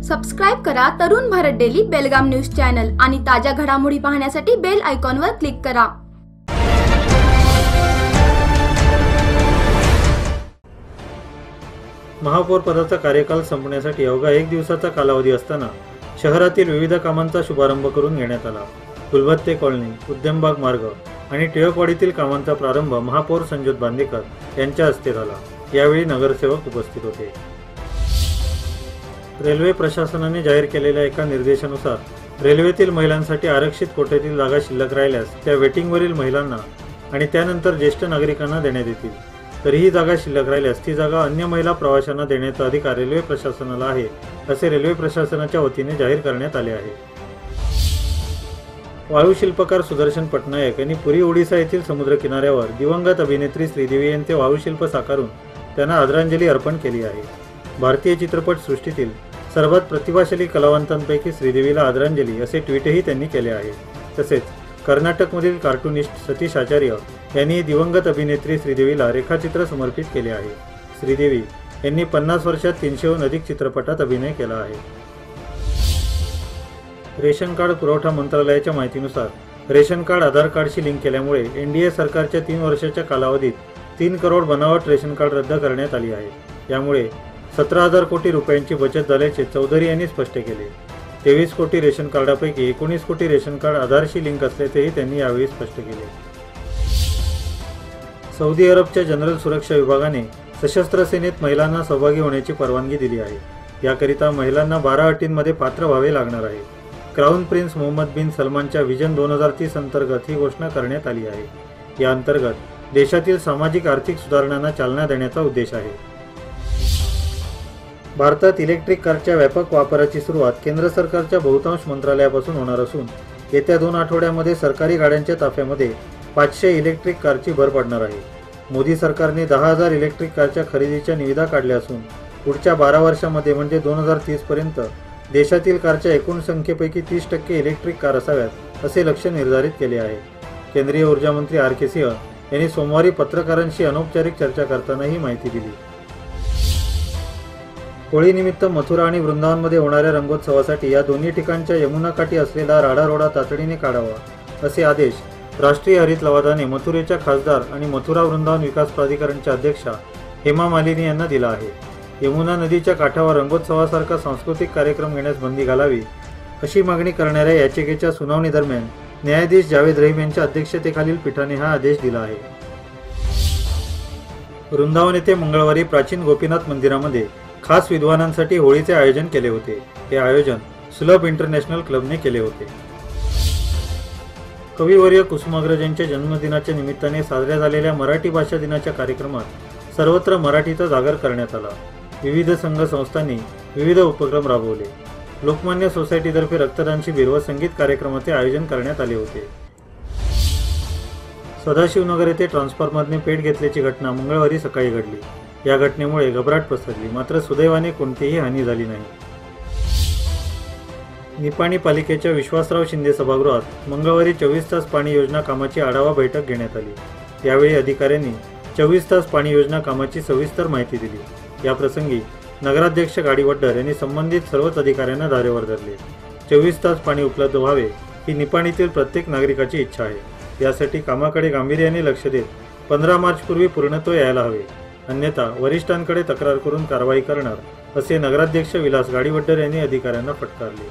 Subscribe करा Tarun Bharat daily बेलगाम news channel आणि ताज्या घडामोडी पाहण्यासाठी बेल आयकॉनवर क्लिक करा। महापौर पदाचा कार्यकाल संपण्यासाठी अवघा 1 दिवसाचा कालावधी असताना शहरातील विविध कामांचा शुभारंभ करून घेण्यात आला। फुलबत्ते कॉलनी, उद्यमबाग मार्ग आणि टिळकवाडीतील कामांचा प्रारंभ महापौर संजोत बांदेकर यांच्या हस्ते झाला। यावेळी नगरसेवक उपस्थित होते। रेल्वे प्रशासनाने जाहीर केलेल्या एका निर्देशानुसार रेल्वेतील महिलांसाठी आरक्षित कोट्यातील जागा शिल्लक राहिल्यास त्या वेटिंगवरील महिलांना आणि त्यानंतर ज्येष्ठ नागरिकांना देण्यात येतील। तरीही जागा शिल्लक राहिल्यास ती जागा अन्य महिला प्रवाशांना देण्याचा अधिकार रेल्वे प्रशासनाला आहे, असे रेल्वे प्रशासनाच्या वतीने जाहीर करण्यात आले आहे। वाळू शिल्पकार सुदर्शन पटनायक यांनी पुरी ओडिशा येथील समुद्र किनाऱ्यावर दिवंगत अभिनेत्री श्रीदेवी यांचे वाळूशिल्प साकारून त्यांना आदरांजली अर्पण केली आहे। भारतीय चित्रपट सृष्टीतील सर्वात प्रतिभाशाली कलावंतांपैकी श्रीदेवीला आदरांजली असे ट्विटही त्यांनी केले आहे। तसेच कर्नाटकमधील कार्टूनिस्ट सतीश आचार्य यांनी दिवंगत अभिनेत्री श्रीदेवीला रेखाचित्र समर्पित केले आहे। श्रीदेवी यांनी 50 वर्षात 300हून अधिक चित्रपटात अभिनय केला आहे। रेशन कार्ड पुरवठा मंत्रालयाच्या माहितीनुसार रेशन कार्ड आधार कार्डशी लिंक केल्यामुळे एनडीए सरकारच्या 3 वर्षाच्या कालावधीत 3 करोड बनावट रेशन कार्ड रद्द करण्यात आली आहे। यामुळे 17,000 कोटी रुपयांची बचत झाल्याचे चौधरी यांनी स्पष्ट केले। 23 कोटी रेशन कार्डापैकी 19 कोटी रेशन कार्ड आधारशी लिंक असल्याचेही त्यांनी यावेळी स्पष्ट केले। सौदी अरबच्या जनरल सुरक्षा विभागाने सशस्त्र सेनेत महिलांना सहभागी होण्याची परवानगी दिली आहे। याकरिता महिलांना 12 अटींमध्ये पात्र व्हावे लागणार आहे। क्राऊन प्रिन्स मोहम्मद बिन सलमानच्या विजन 2030 अंतर्गत ही घोषणा करण्यात आली आहे। या अंतर्गत देशातील सामाजिक आर्थिक सुधारणांना चालना देण्याचा उद्देश आहे। भारतात इलेक्ट्रिक कारच्या व्यापक वापराची सुरुवात केंद्र सरकारच्या बहुतांश मंत्रालयापासून होणार असून येत्या 2 आठवड्यामध्ये सरकारी गाड्यांच्या ताफ्यामध्ये 500 इलेक्ट्रिक कारची भर पडणार आहे। मोदी सरकारने 10,000 इलेक्ट्रिक कारच्या खरेदीच्या निविदा काढल्या असून पुढच्या 12 वर्षांमध्ये म्हणजे 2030 पर्यंत देशातील कारच्या एकूण संख्येपैकी 30% इलेक्ट्रिक कार असाव्यात असे लक्ष्य निर्धारित केले आहे। केंद्रीय ऊर्जा मंत्री आर.के. सिंह यांनी सोमवारी पत्रकारांशी अनौपचारिक चर्चा करताना ही माहिती दिली। होळीनिमित्त मथुरा आणि वृंदावनमध्ये होणाऱ्या रंगोत्सवासाठी या दोन्ही ठिकाणच्या यमुनाकाठी असलेला राडारोडा तातडीने काढावा असे आदेश राष्ट्रीय हरित लवादाने मथुरेच्या खासदार आणि मथुरा वृंदावन विकास प्राधिकरणच्या अध्यक्षा हेमा मालिनी यांना दिला आहे। यमुना नदीच्या काठावर रंगोत्सवासारखा सांस्कृतिक कार्यक्रम घेण्यास बंदी घालावी अशी मागणी करणाऱ्या याचिकेच्या सुनावणी दरम्यान न्यायाधीश जावेद रहीम यांच्या अध्यक्षतेखालील पीठाने हा आदेश दिला आहे। वृंदावन येथे मंगळवारी प्राचीन गोपीनाथ मंदिरामध्ये खास विद्वानांसाठी होळीचे आयोजन केले होते। हे आयोजन सुलभ इंटरनॅशनल क्लबने केले होते। कविवर्य कुसुमाग्रज यांच्या जन्मदिनाच्या निमित्ताने साजऱ्या झालेल्या मराठी भाषा दिनाच्या कार्यक्रमात सर्वत्र मराठीचा जागर करण्यात आला। विविध संघ संस्थांनी विविध उपक्रम राबवले। लोकमान्य सोसायटीतर्फे रक्तदान शिबिर व संगीत कार्यक्रमाचे आयोजन करण्यात आले होते। सदाशिवनगर येथे ट्रान्सफॉर्मरने पेट घेतल्याची घटना मंगळवारी सकाळी घडली। या घटनेमुळे घबराट पसरली, मात्र सुदैवाने कोणतीही हानी झाली नाही। निपाणी पालिकेच्या विश्वासराव शिंदे सभागृहात मंगळवारी 24 तास पाणी योजना कामाची आढावा बैठक घेण्यात आली। यावेळी अधिकाऱ्यांनी 24 तास पाणी योजना कामाची सविस्तर माहिती दिली। याप्रसंगी नगराध्यक्ष गाडीवड्डर यांनी संबंधित सर्वच अधिकाऱ्यांना धारेवर धरले। 24 तास पाणी उपलब्ध व्हावे ही निपाणीतील प्रत्येक नागरिकाची इच्छा आहे। यासाठी कामाकडे गांभीर्याने लक्ष देत 15 मार्च पूर्वी पूर्णत्व यायला हवे, अन्यथा वरिष्ठांकडे तक्रार करून कारवाई करणार असे नगराध्यक्ष विलास गाडीवड्डर यांनी अधिकाऱ्यांना फटकारले।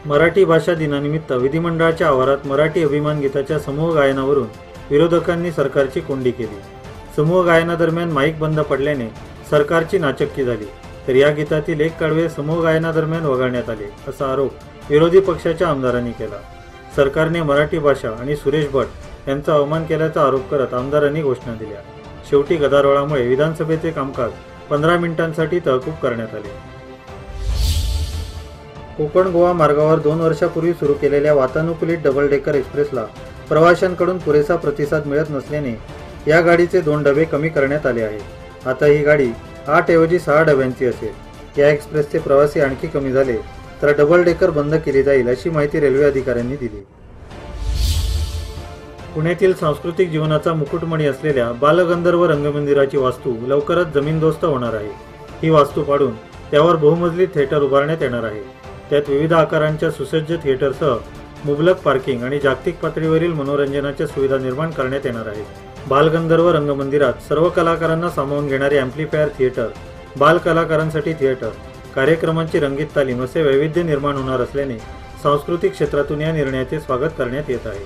मराठी भाषा दिनानिमित्त विधिमंडळाच्या आवारात मराठी अभिमान गीताच्या समूह गायनावरून विरोधकांनी सरकारची कोंडी केली। समूह गायनादरम्यान माईक बंद पडल्याने सरकारची नाचक्की झाली, तर या गीतातील एक कडवे समूह गायनादरम्यान वगळण्यात आले असा आरोप विरोधी पक्षाच्या आमदारांनी केला। सरकारने मराठी भाषा आणि सुरेश भट यांचा अवमान केल्याचा आरोप करत आमदारांनी घोषणा दिल्या। शेवटी गदारोळामुळे विधानसभेचे कामकाज 15 मिनिटांसाठी तहकूब करण्यात आले। कोकण गोवा मार्गावर 2 वर्षापूर्वी सुरू केलेल्या वातानुकूलित डबल डेकर एक्सप्रेसला प्रवाशांकडून पुरेसा प्रतिसाद मिळत नसल्याने या गाडीचे 2 डबे कमी करण्यात आले आहेत। आता ही गाडी 8 ऐवजी 6 डब्यांची असेल। या एक्सप्रेसचे प्रवासी आणखी कमी झाले तर डबल डेकर बंद केली जाईल अशी माहिती रेल्वे अधिकाऱ्यांनी दिली। पुण्यातील सांस्कृतिक जीवनाचा मुकुटमणी असलेल्या बालगंधर्व रंगमंदिराची वास्तू लवकरच जमीनदोस्त होणार आहे। ही वास्तू पाडून त्यावर बहुमजली थिएटर उभारण्यात येणार आहे. त्यात विविध आकारांच्या सुसज्ज थिएटरसह मुबलक पार्किंग आणि जागतिक पातळीवरील मनोरंजनाच्या सुविधा निर्माण करण्यात येणार आहेत. बालगंधर्व रंगमंदिरात सर्व कलाकारांना सामावून घेणारे अँप्लिफायर थिएटर, बाल कलाकारांसाठी थिएटर, कार्यक्रमांची रंगीत तालीम असे वैविध्य निर्माण होणार असल्याने सांस्कृतिक क्षेत्रातून या निर्णयाचे स्वागत करण्यात येत आहे.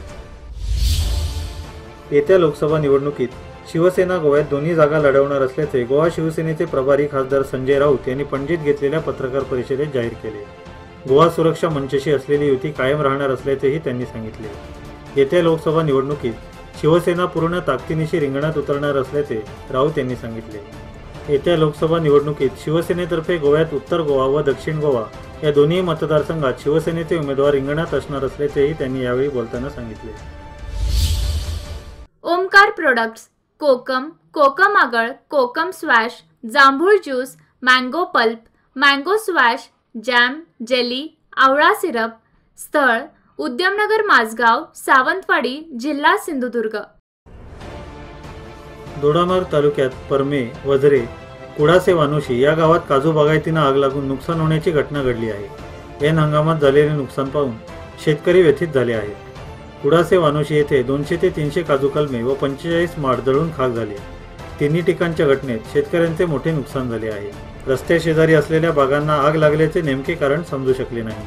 येत्या लोकसभा निवडणुकीत शिवसेना गोव्यात दोन्ही जागा लढवणार असल्याचे गोवा शिवसेनेचे प्रभारी खासदार संजय राऊत यांनी पणजीत घेतलेल्या पत्रकार परिषदेत जाहीर केले. गोवा सुरक्षा मंचशी असलेली युती कायम राहणार असल्याचेही त्यांनी सांगितले. येत्या लोकसभा निवडणुकीत शिवसेना पूर्ण ताकदीनिशी रिंगणात उतरणार असल्याचे राऊत यांनी सांगितले. येत्या लोकसभा निवडणुकीत शिवसेनेतर्फे गोव्यात उत्तर गोवा व दक्षिण गोवा या दोन्ही मतदारसंघात शिवसेनेचे उमेदवार रिंगणात असणार असल्याचेही त्यांनी यावेळी बोलताना सांगितले. ओमकार प्रोडक्ट्स, कोकम, कोकम आगळ, कोकम स्वॅश, जांभूळ ज्यूस, मँगो पल्प, मँगो स्वॅश, जॅम, जेली, आवळा सिरप. स्थळ उद्यमनगर माझगाव, सावंतवाडी, जिल्हा सिंधुदुर्ग. दोडामार्ग तालुक्यात परमे, वझरे, कुडासे, वानोशी या गावात काजू बागायतीनं आग लागून नुकसान होण्याची घटना घडली आहे. ऐन हंगामात झालेले नुकसान पाहून शेतकरी व्यथित झाले आहेत. कुडासे, वानोशी येथे 200 ते 300 काजू कलमे व 45 माड जळून खाक झाले. तिन्ही ठिकाणच्या घटनेत शेतकऱ्यांचे मोठे नुकसान झाले आहे. रस्त्याशेजारी असलेल्या बागांना आग लागल्याचे नेमके कारण समजू शकले नाही.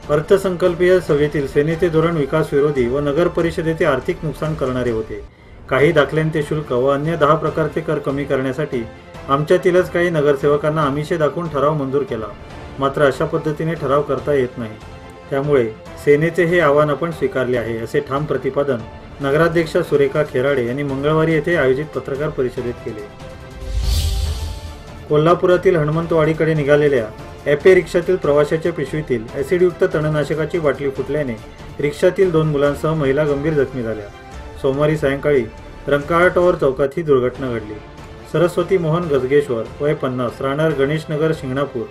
अर्थसंकल्पीय सभेतील सेनेचे धोरण विकास विरोधी व नगर परिषदेचे आर्थिक नुकसान करणारे होते. काही दाखल्यांचे शुल्क व अन्य 10 प्रकारचे कर कमी करण्यासाठी आमच्यातीलच काही नगरसेवकांना आमिषे दाखवून ठराव मंजूर केला. मात्र अशा पद्धतीने ठराव करता येत नाही. त्यामुळे सेनेचे हे आव्हान आपण स्वीकारले आहे, असे ठाम प्रतिपादन नगराध्यक्षा सुरेखा खेराडे यांनी मंगळवारी येथे आयोजित पत्रकार परिषदेत केले. कोल्हापुरातील हनुमंतवाडीकडे निघालेल्या ॲपे रिक्षातील प्रवाशाच्या पिशवीतील ॲसिडयुक्त तणनाशकाची बाटली फुटल्याने रिक्षातील 2 मुलांसह महिला गंभीर जखमी झाल्या. सोमवारी सायंकाळी रंकाळा टॉवर चौकात ही दुर्घटना घडली. सरस्वती मोहन गजगेश्वर वय 50 राहणार गणेशनगर शिंगणापूर,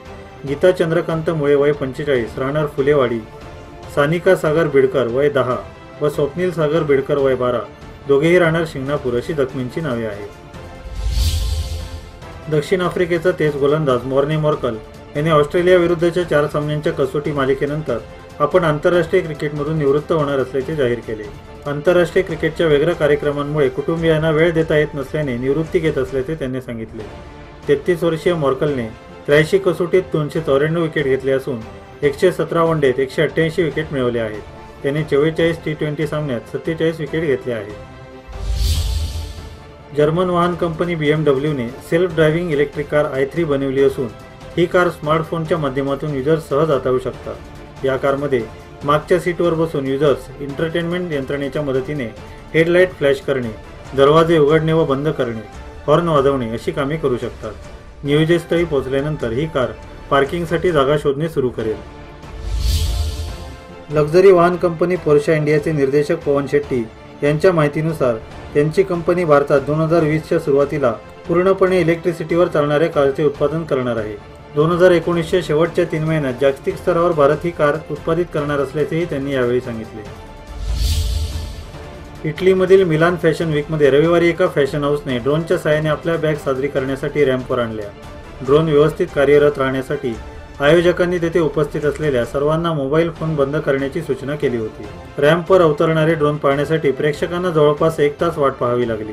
गीता चंद्रकांत मुळे वय 45 राहणार फुलेवाडी, सानिका सागर बिडकर वय 10 व स्वप्नील सागर बिडकर वय 12 दोघेही राहणार शिंगणापूर अशी जखमींची नावे आहेत. दक्षिण आफ्रिकेचा तेज गोलंदाज मॉर्ने मॉर्कल याने ऑस्ट्रेलिया विरुद्धच्या 4 सामन्यांच्या कसोटी मालिकेनंतर आपण आंतरराष्ट्रीय क्रिकेटमधून निवृत्त होणार असल्याचे जाहीर केले. आंतरराष्ट्रीय क्रिकेटच्या वेगळ्या कार्यक्रमांमुळे कुटुंबियांना वेळ देता येत नसल्याने निवृत्ती घेत असल्याचे त्यांनी सांगितले. 33 वर्षीय मॉर्कलने 83 कसोटीत 294 विकेट घेतले असून 117 वनडेत 188 विकेट मिळवले आहेत. त्याने 44 T20 सामन्यात 47 विकेट घेतले आहेत. जर्मन वाहन कंपनी BMWने self driving electric car i3 बनवली असून ही कार स्मार्टफोनच्या माध्यमातून युजर्स सहज हाताळू शकतात. या कारमध्ये मागच्या सीटवर बसून युजर्स एंटरटेनमेंट यंत्रणेच्या मदतीने हेडलाईट फ्लॅश करणे, दरवाजे उघडणे व बंद करणे, हॉर्न वाजवणे अशी कामे करू शकतात. नियोजित स्थळी पोहोचल्यानंतर ही कार पार्किंगसाठी जागा शोधणे सुरू करेल. लक्झरी वाहन कंपनी पोर्शा इंडियाचे निर्देशक पवन शेट्टी यांच्या माहितीनुसार त्यांची कंपनी भारतात 2020च्या सुरुवातीला पूर्णपणे इलेक्ट्रिसिटीवर चालणाऱ्या कारचे उत्पादन करणार आहे. 2019च्या शेवटच्या 3 महिन्यात जागतिक स्तरावर भारत ही कार उत्पादित करणार असल्याचेही त्यांनी यावेळी सांगितले. इटलीमधील मिलान फॅशन वीकमध्ये रविवारी एका फॅशन हाऊसने ड्रोनच्या साहाय्याने आपल्या बॅग साजरी करण्यासाठी रॅम्पवर आणल्या. ड्रोन व्यवस्थित कार्यरत राहण्यासाठी आयोजकांनी तेथे उपस्थित असलेल्या सर्वांना मोबाईल फोन बंद करण्याची सूचना केली होती. रॅम्पवर अवतरणारे ड्रोन पाहण्यासाठी प्रेक्षकांना जवळपास 1 तास वाट पाहावी लागली.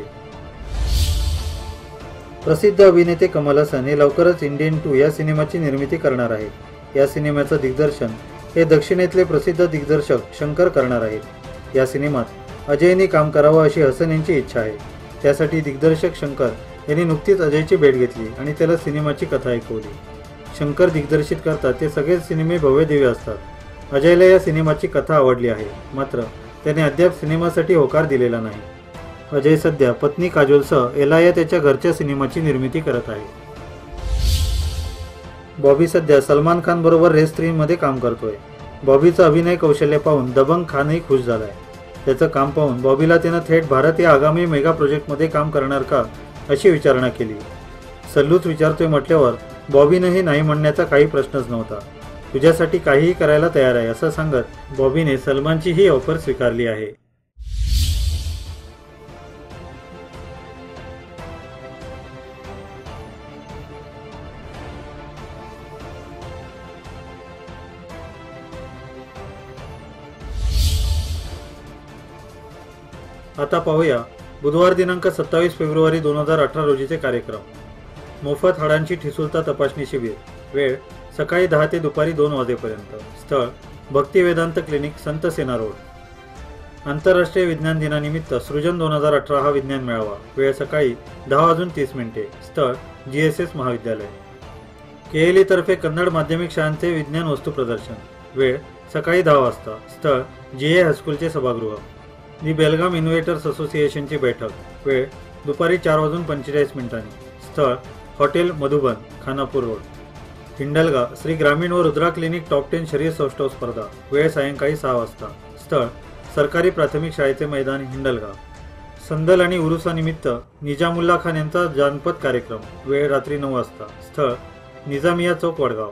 प्रसिद्ध अभिनेते कमल हसन हे लवकरच इंडियन 2 या सिनेमाची निर्मिती करणार आहेत. या सिनेमाचं दिग्दर्शन हे दक्षिणेतले प्रसिद्ध दिग्दर्शक शंकर करणार आहेत. या सिनेमात अजयने काम करावं अशी हसन यांची इच्छा आहे. त्यासाठी दिग्दर्शक शंकर यांनी नुकतीच अजयची भेट घेतली आणि त्याला सिनेमाची कथा ऐकवली. शंकर दिग्दर्शित करतात ते सगळेच सिनेमे भव्य दिव्य असतात. अजयला या सिनेमाची कथा आवडली आहे, मात्र त्याने अद्याप सिनेमासाठी होकार दिलेला नाही. अजय सध्या पत्नी काजोलसह एला या त्याच्या घरच्या सिनेमाची निर्मिती करत आहे. बॉबी सध्या सलमान खान बरोबर रेस 3 मध्ये काम करतोय. बॉबीचं अभिनय कौशल्य पाहून दबंग खानही खुश झालाय. त्याचं काम पाहून बॉबीला त्यानं थेट भारत या आगामी मेगा प्रोजेक्टमध्ये काम करणार का अशी विचारणा केली. सल्लूच विचारतोय म्हटल्यावर बॉबीनंही नाही म्हणण्याचा काही प्रश्नच नव्हता. तुझ्यासाठी काहीही करायला तयार आहे असं सांगत बॉबीने सलमानची ही ऑफर स्वीकारली आहे. आता पाहूया बुधवार दिनांक 27 फेब्रुवारी 2018 रोजीचे कार्यक्रम. मोफत हाडांची ठिसूळता तपासणी शिबिर. वेळ सकाळी 10 ते दुपारी 2 वाजेपर्यंत. स्थळ भक्ती वेदांत क्लिनिक, संत सेना रोड. आंतरराष्ट्रीय विज्ञान दिनानिमित्त सृजन 2018 हा विज्ञान मेळावा. वेळ सकाळी 10:30. स्थळ GSS महाविद्यालय. केएलई तर्फे कन्नड माध्यमिक शाळांचे विज्ञान वस्तू प्रदर्शन. वेळ सकाळी 10 वाजता. स्थळ GA हायस्कूलचे सभागृह. दि बेलगाम इन्व्हेटर्स असोसिएशनची बैठक. वेळ दुपारी 4:45. स्थळ हॉटेल मधुबन, खानापूर रोड. हिंडलगा श्री ग्रामीण व रुद्रा क्लिनिक टॉप 10 शरीर सौष्ठव स्पर्धा. वेळ सायंकाळी 6 वाजता. स्थळ सरकारी प्राथमिक शाळेचे मैदान, हिंडलगा. संदल आणि उरुसानिमित्त निजामुल्ला खान यांचा जानपद कार्यक्रम. वेळ रात्री 9 वाजता. स्थळ निजामिया चौक, वडगाव.